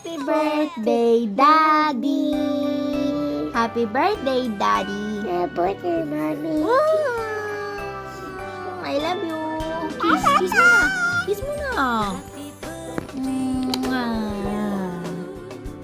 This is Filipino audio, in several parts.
Happy birthday, Daddy! Happy birthday, Daddy! Happy birthday, Mommy. I love you! Kiss, kiss mo na! Kiss mo na!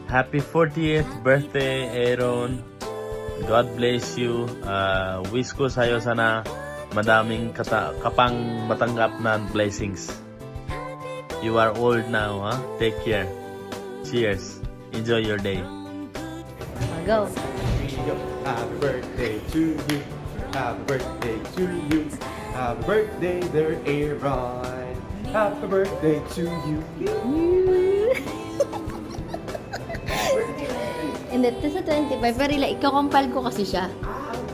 Happy 40th birthday, Aaron. God bless you. Wish ko sa'yo sana madaming kapang matanggap na blessings. You are old now, huh? Take care. Cheers. Enjoy your day. Go! Happy birthday to you. Happy birthday to you. Happy birthday, dear Aaron. Happy birthday to you. Hindi, ito sa 25. Pero ikakumpal ko kasi siya.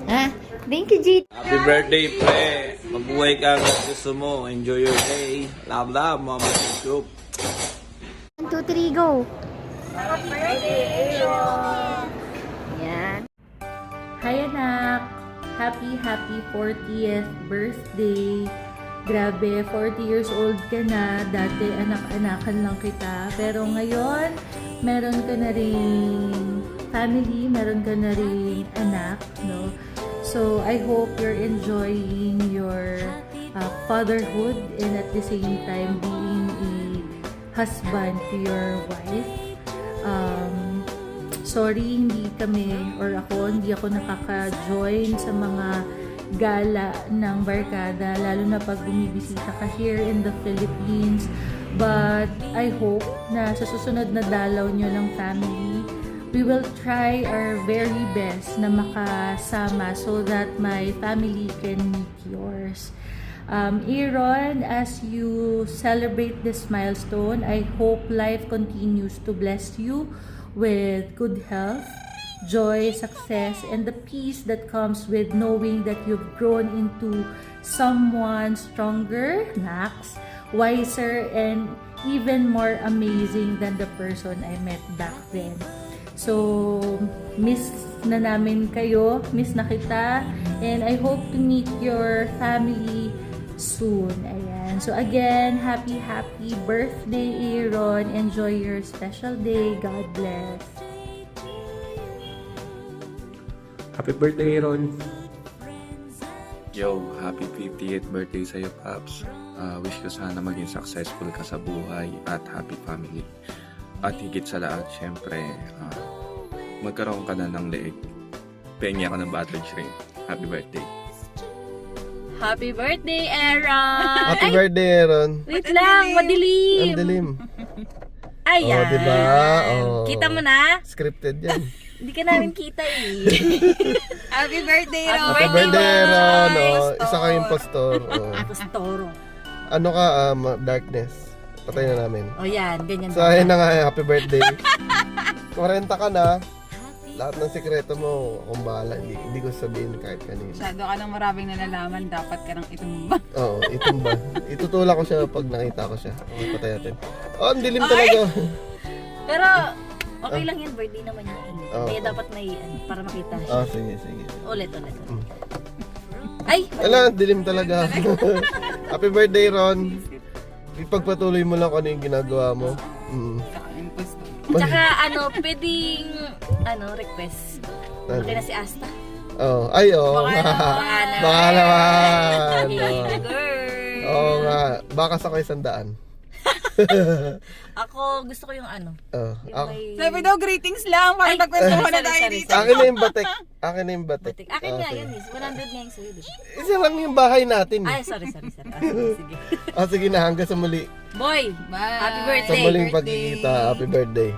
Ha? Thank you, G. Happy birthday, pre! Mabuhay ka hanggang gusto mo. Enjoy your day. Love, love, Mama Chup. 1, 2, 3, go! Happy birthday, Aaron! Yan. Hi anak! Happy 40th birthday! Grabe, 40 years old ka na. Dati anak-anakan lang kita. Pero ngayon, meron ka na rin family, meron ka na rin anak, no? So, I hope you're enjoying your fatherhood and at the same time being a husband to your wife. Sorry, hindi ako nakaka-join sa mga gala ng barkada, lalo na pag bumibisita ka here in the Philippines. But I hope na sa susunod na dalaw nyo ng family, we will try our very best na makasama so that my family can meet yours. Aaron, as you celebrate this milestone, I hope life continues to bless you with good health, joy, success, and the peace that comes with knowing that you've grown into someone stronger, Max, wiser, and even more amazing than the person I met back then. So, miss na namin kayo, miss na kita, and I hope to meet your family soon. Ayan. So again, happy birthday, Aaron. Enjoy your special day. God bless. Happy birthday, Aaron. Yo, happy 50th birthday sa'yo, Paps. Wish ko sana maging successful ka sa buhay at happy family. At higit sa lahat, syempre, magkaroon ka na ng leeg. Pengi ako ng buttered shrimp. Happy birthday. Happy birthday, Aaron! Happy birthday, Aaron. Wait lang, madilim! Ang dilim. Ayan. Oh, diba? Oh. Kita mo na? Scripted yan. Hindi ka namin kita eh. Happy birthday, Aaron! Happy birthday, Aaron. Oh, isa kayong pastor. Oh. Apostoro. Ano ka, darkness. Patay na namin. O yan, ganyan. So, ayun na nga, happy birthday. 40 ka na. Lahat ng sekreto mo, akong bahala. Hindi ko sabihin kahit kanina. Masyado ka ng maraming nalalaman, dapat ka nang itumba. Oo, itumba. Itutulak ko siya pag nakita ko siya. Okay, patay natin. Oh, ang dilim talaga. Pero, okay lang yan, birthday naman yun. Oh. Kaya dapat may, para makita siya. Oh, sige. Ulit. Ay! Ala, dilim talaga. Happy birthday, Ron. Ipagpatuloy mo lang kung ano yung ginagawa mo. Tsaka, pwedeng, request. Okay na si Asta. Oh, ay, oh. Baka naman. Girl. Oo nga. Baka sa kayo 100. Ako, gusto ko yung Oh, yung may... Sabi daw, greetings lang, para nagkwentuhan na tayo sorry. dito. akin na yung batik. Akin na yung batik. Akin nga Okay. yun, miss. 100 nga yung sa'yo, di ba? Isa lang yung bahay natin. Ay, sorry. Sige. Sige na, hanggang sa muli. Boy, Bye. happy Sa birthday. muling pagkikita. Happy birthday.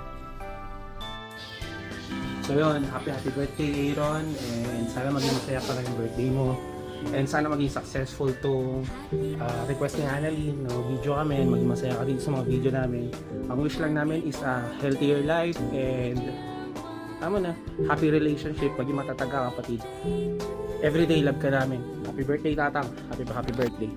So yun, happy birthday, Aaron, and sana maging masaya pa lang yung birthday mo. And sana maging successful to request ni Annalyn, no? Video kami, maging masaya ka dito sa mga video namin. Ang wish lang namin is a healthier life and happy relationship, maging matatag ka kapatid. Everyday love ka namin. Happy birthday, Tatang. Happy birthday.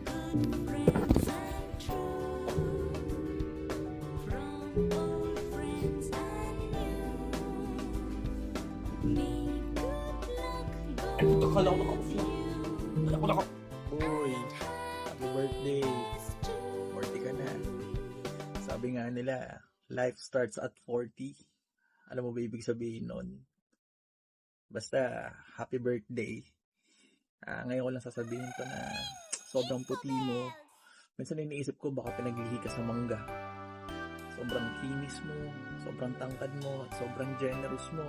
Uy, happy birthday. 40 ka na. Sabi nga nila, life starts at 40. Alam mo ba ibig sabihin nun? Basta, happy birthday. Ngayon ko lang sasabihin to na sobrang puti mo. Minsan iniisip ko baka pinaglihi ka sa mangga. Sobrang kinis mo, sobrang tangkad mo, at sobrang generous mo.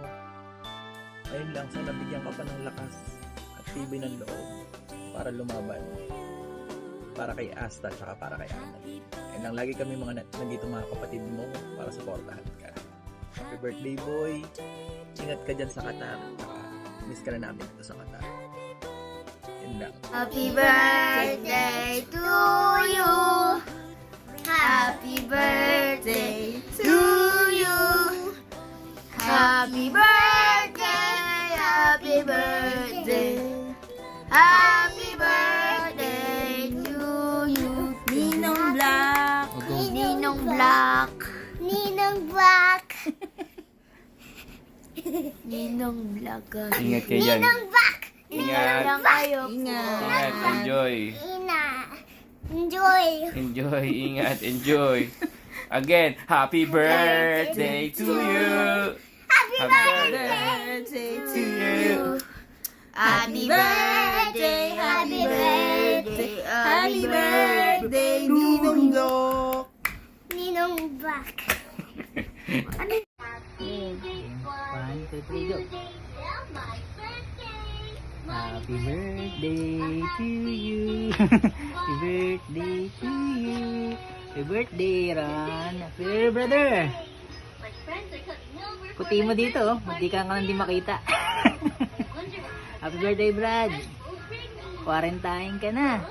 Ayun lang, sana bigyan ka pa ng lakas at tibay ng loob para lumaban. Para kay Asta, tsaka para kay Ana. Ayun lang, lagi kami nandito mga kapatid mo para supportahan ka. Happy birthday, boy! Ingat ka dyan sa Qatar. Tsaka miss ka na namin dito sa Qatar. Yun lang. Happy birthday to you. Happy birthday to you. Happy birthday, happy birthday. Happy birthday to you. Ninong Black. Ninong Black. Ninong Black. Ninong Black. Ingat kayo dyan. Ingat lang kayo. Ingat, enjoy. Enjoy. Enjoy, ingat, enjoy. Again, happy birthday to you. Happy birthday to you. Happy birthday, happy birthday, happy birthday, Ninong Black. Ninong Black. 1, 2, 3, go. Happy birthday to you. Happy birthday to you. Happy birthday, Ron. Happy brother. Puti mo dito, oh. Hindi ka nga hindi makita. Happy birthday, Brad. Quarantine ka na.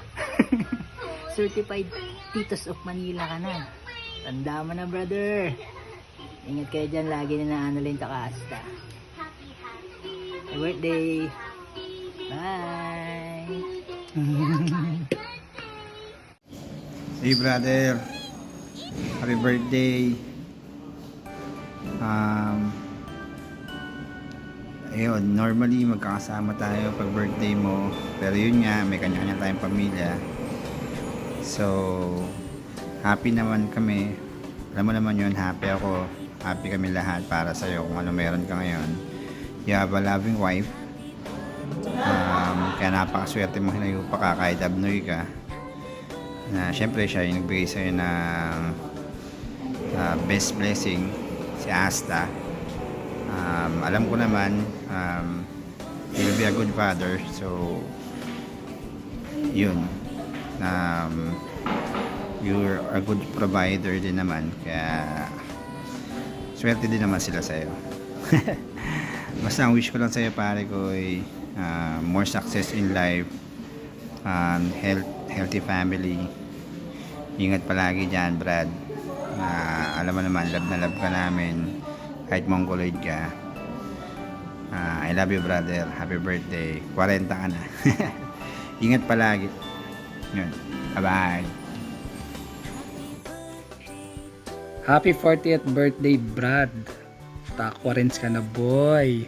Certified Titos of Manila ka na. Tanda mo na, brother. Ingat kayo dyan lagi na Annalyn tsaka Asta. Happy birthday. Bye. Hey brother, happy birthday. Ayun, normally magkakasama tayo pag birthday mo, pero yun nga, may kanya-kanya tayong pamilya. So, happy naman kami. Alam mo naman yun, happy ako. Happy kami lahat para sa'yo kung ano meron ka ngayon. You have a loving wife. Kaya napakaswerte mo hinayo pa ka kahit abnoy ka. Siyempre siya yung nagbigay sa'yo ng best blessing, si Asta. Alam ko naman, he will be a good father. So, yun. You're a good provider din naman. Kaya, swerte din naman sila sa'yo. Basta ang wish ko lang sa'yo, pare ko, ay more success in life, healthy family. Ingat palagi dyan, Brad. Alam mo naman, love na love ka namin kahit mongoloid ka. I love you, brother. Happy birthday. 40 ka na. Ingat palagi. Yun. Bye-bye. Happy 40th birthday, Brad. Takwarens ka na, boy.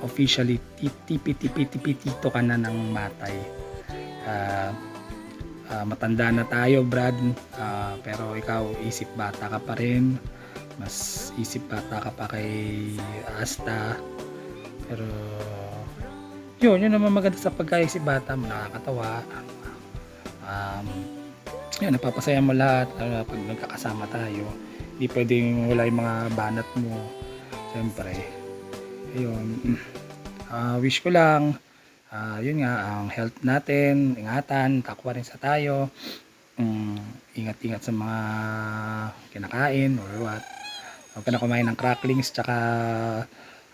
Officially, tito ka na ng matay. Matanda na tayo, Brad. Pero ikaw, isip bata ka pa rin. Mas isip bata ka pa kay Asta. Pero, yun naman maganda sa pagkaisip bata mo. Nakakatawa. Yun, napapasaya mo lahat pag nagkakasama tayo. Hindi pwedeng wala yung mga banat mo. Siyempre. Ayun. Wish ko lang, yun nga, ang health natin, ingatan, takwa rin sa tayo. Ingat-ingat sa mga kinakain or what. Huwag ka na kumain ng cracklings tsaka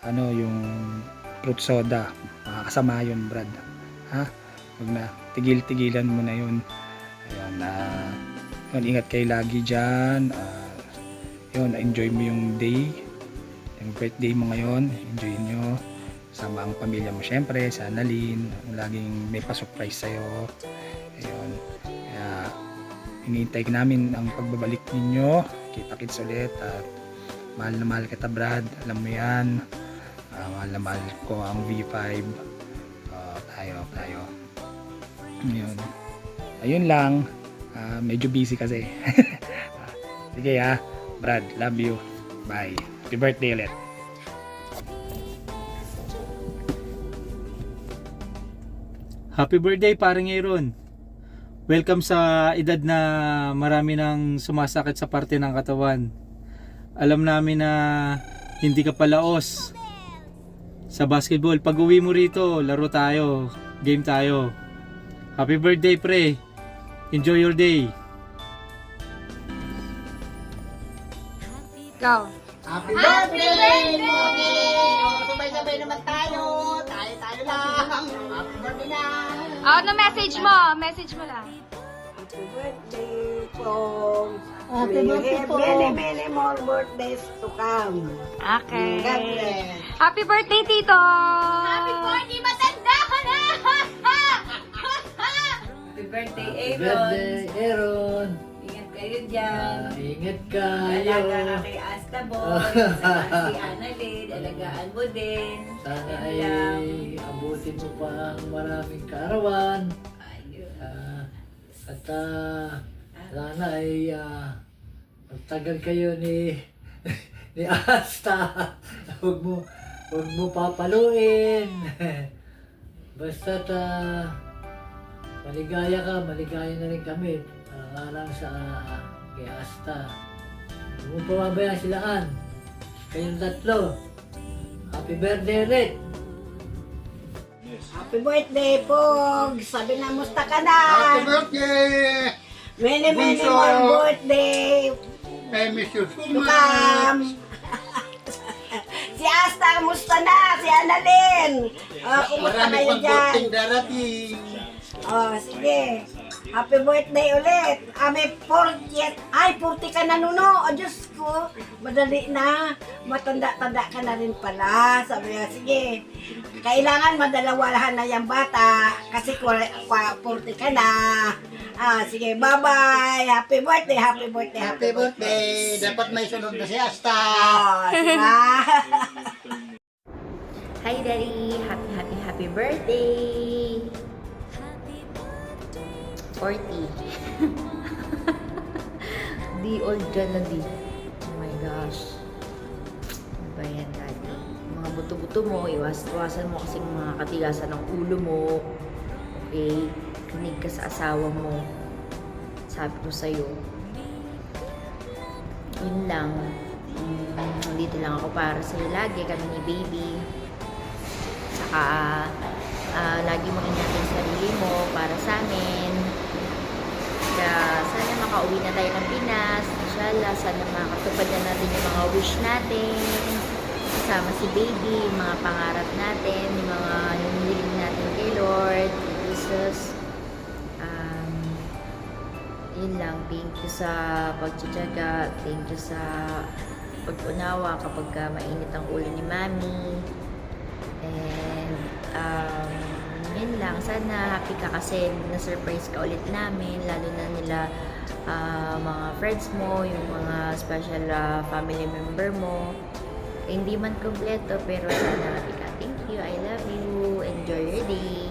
yung fruit soda. Makakasama yun, Brad. Ha? Huwag na, tigil-tigilan mo na yun. Ayun, yun, ingat kayo lagi dyan. Yun, enjoy mo yung day. Yung birthday mo ngayon, enjoy nyo. Sama ang pamilya mo syempre, sa Annalyn. Laging may pa-surprise sa'yo. Ayun. Kaya, hinihintay namin ang pagbabalik ninyo. Kita-kits ulit. At mahal na mahal kita, Brad. Alam mo yan. Mahal na mahal ko ang V5. Tayo. Ayun. Ayun lang. Medyo busy kasi. Sige Brad, love you. Bye. Happy birthday ulit. Happy birthday, paring Aaron. Welcome sa edad na marami nang sumasakit sa parte ng katawan. Alam namin na hindi ka palaos sa basketball. Pag uwi mo rito, laro tayo, game tayo. Happy birthday, pre. Enjoy your day. Go. Happy birthday, Mogi! Sabay-sabay naman tayo. Tayo lang. Happy birthday na. Ano message mo? Message mo lang. Happy birthday, Pong. Happy birthday, Pong. Many more birthdays to come. Okay. God bless. Happy birthday, Tito! Happy birthday, matanda ka na! Happy birthday, Aaron. Ingat kayo dyan. Ingat ka. Alaga ka kay Asta Boy. Saka si Annalyn. Alagaan mo din. Sana ay abutin mo pa ang maraming kaarawan. At sana ay magtagal kayo ni Asta. Huwag mo papaluin. Basta't maligaya ka, maligaya na rin kami. Alang sa kay Asta. Huwag mo pababayaan silaan. Kayong tatlo. Happy birthday ulit. Happy birthday, Pong. Sabi na, musta ka na? Happy birthday! Many Bunso. more birthday I miss you so to much. come. Si Asta, musta na? Si Annalyn. Kumusta Marami kayo pang dyan? birthday darating. Sige. Happy birthday ulit. May 40. Ay, 40 ka na, Nuno. Diyos ko. Madali na. Matanda-tanda ka na rin pala. Sabi niya, sige. Kailangan madalawahan na yung bata. Kasi 40 ka na. Sige, bye-bye. Happy birthday, happy birthday, Happy birthday. Dapat may sunod na si Asta. Sige. Hi, Daddy. Happy birthday. 40. Di old ka na, di. Oh my gosh. Ano ba yan, Daddy? Mga buto-buto mo, iwasan mo kasing mga katigasan ng ulo mo. Okay? Kinig ka sa asawa mo. Sabi ko sa'yo. Yun lang. Dito lang ako para sa'yo lagi, kami ni baby. Saka, lagi mong ingatan yung sarili mo para sa amin. Kaya sana makauwi na tayo ng Pinas. Inshallah, sana makatupad na natin yung mga wish natin. Kasama si baby, yung mga pangarap natin, yung mga hinihiling natin kay Lord, kay Jesus. Yun lang. Thank you sa pagtsatsaga. Thank you sa pag-unawa kapag mainit ang ulo ni Mami. And, yun lang. Sana happy ka kasi na-surprise ka ulit namin. Lalo na nila mga friends mo, yung mga special family member mo. Hindi man kompleto, pero sana happy ka. Thank you. I love you. Enjoy your day.